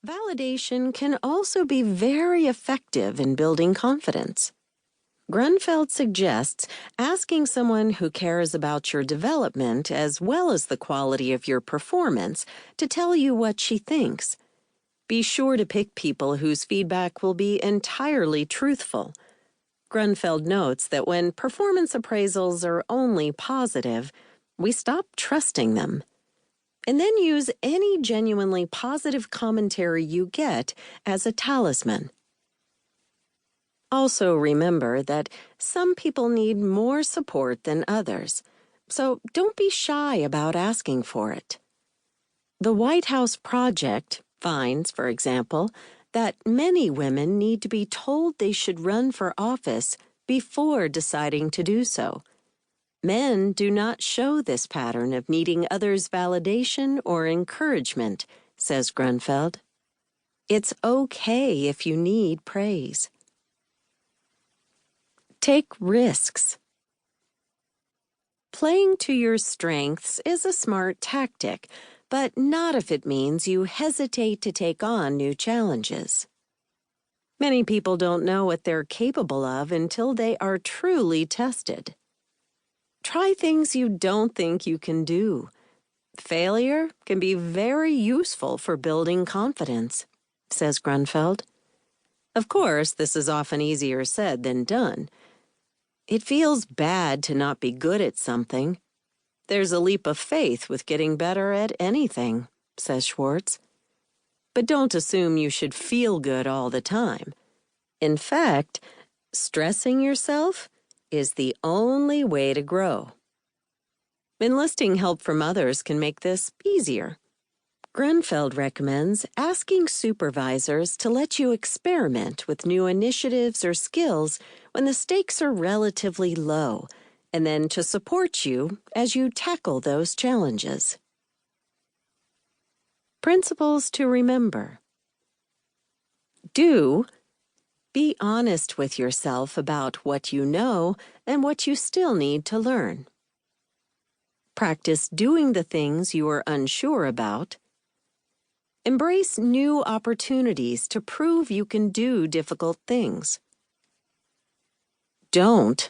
Validation can also be very effective in building confidence. Grunfeld suggests asking someone who cares about your development as well as the quality of your performance to tell you what she thinks. Be sure to pick people whose feedback will be entirely truthful. Grunfeld notes that when performance appraisals are only positive, we stop trusting them. And then use any genuinely positive commentary you get as a talisman. Also remember that some people need more support than others, so don't be shy about asking for it. The White House Project finds, for example, that many women need to be told they should run for office before deciding to do so. Men do not show this pattern of needing others' validation or encouragement, says Grunfeld. It's okay if you need praise. Take risks. Playing to your strengths is a smart tactic, but not if it means you hesitate to take on new challenges. Many people don't know what they're capable of until they are truly tested. Try things you don't think you can do. Failure can be very useful for building confidence, says Grunfeld. Of course, this is often easier said than done. It feels bad to not be good at something. There's a leap of faith with getting better at anything, says Schwartz. But don't assume you should feel good all the time. In fact, stressing yourself is the only way to grow. Enlisting help from others can make this easier. Grunfeld recommends asking supervisors to let you experiment with new initiatives or skills when the stakes are relatively low, and then to support you as you tackle those challenges. Principles to remember. Be honest with yourself about what you know and what you still need to learn. Practice doing the things you are unsure about. Embrace new opportunities to prove you can do difficult things. Don't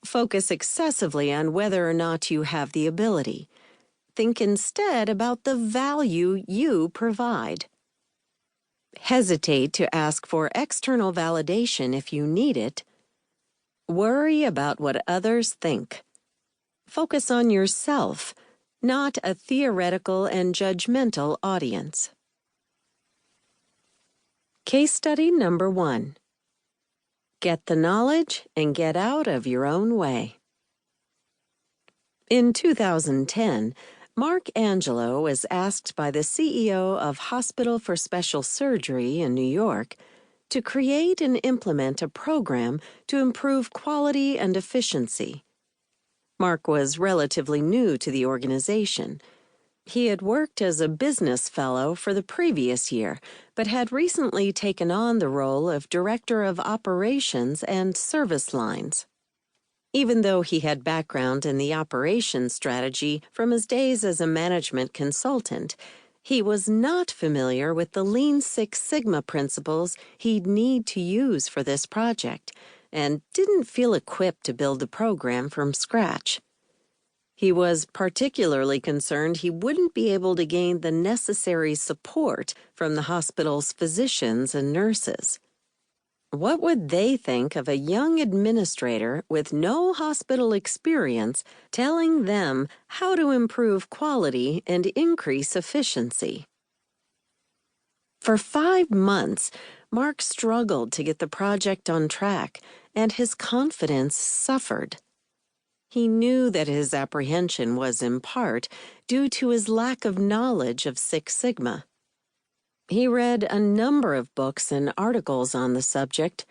focus excessively on whether or not you have the ability. Think instead about the value you provide. Hesitate to ask for external validation if you need it. Worry about what others think. Focus on yourself, not a theoretical and judgmental audience. Case study number 1. Get the knowledge and get out of your own way. In 2010, Mark Angelo was asked by the CEO of Hospital for Special Surgery in New York to create and implement a program to improve quality and efficiency. Mark was relatively new to the organization. He had worked as a business fellow for the previous year, but had recently taken on the role of Director of Operations and Service Lines. Even though he had background in the operations strategy from his days as a management consultant, he was not familiar with the Lean Six Sigma principles he'd need to use for this project, and didn't feel equipped to build the program from scratch. He was particularly concerned he wouldn't be able to gain the necessary support from the hospital's physicians and nurses. What would they think of a young administrator with no hospital experience telling them how to improve quality and increase efficiency? For 5 months, Mark struggled to get the project on track, and his confidence suffered. He knew that his apprehension was in part due to his lack of knowledge of Six Sigma. He read a number of books and articles on the subject,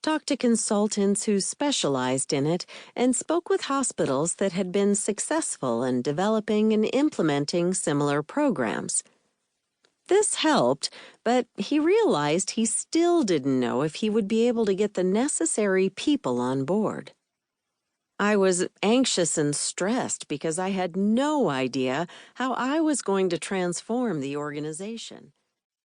talked to consultants who specialized in it, and spoke with hospitals that had been successful in developing and implementing similar programs. This helped, but he realized he still didn't know if he would be able to get the necessary people on board. I was anxious and stressed because I had no idea how I was going to transform the organization.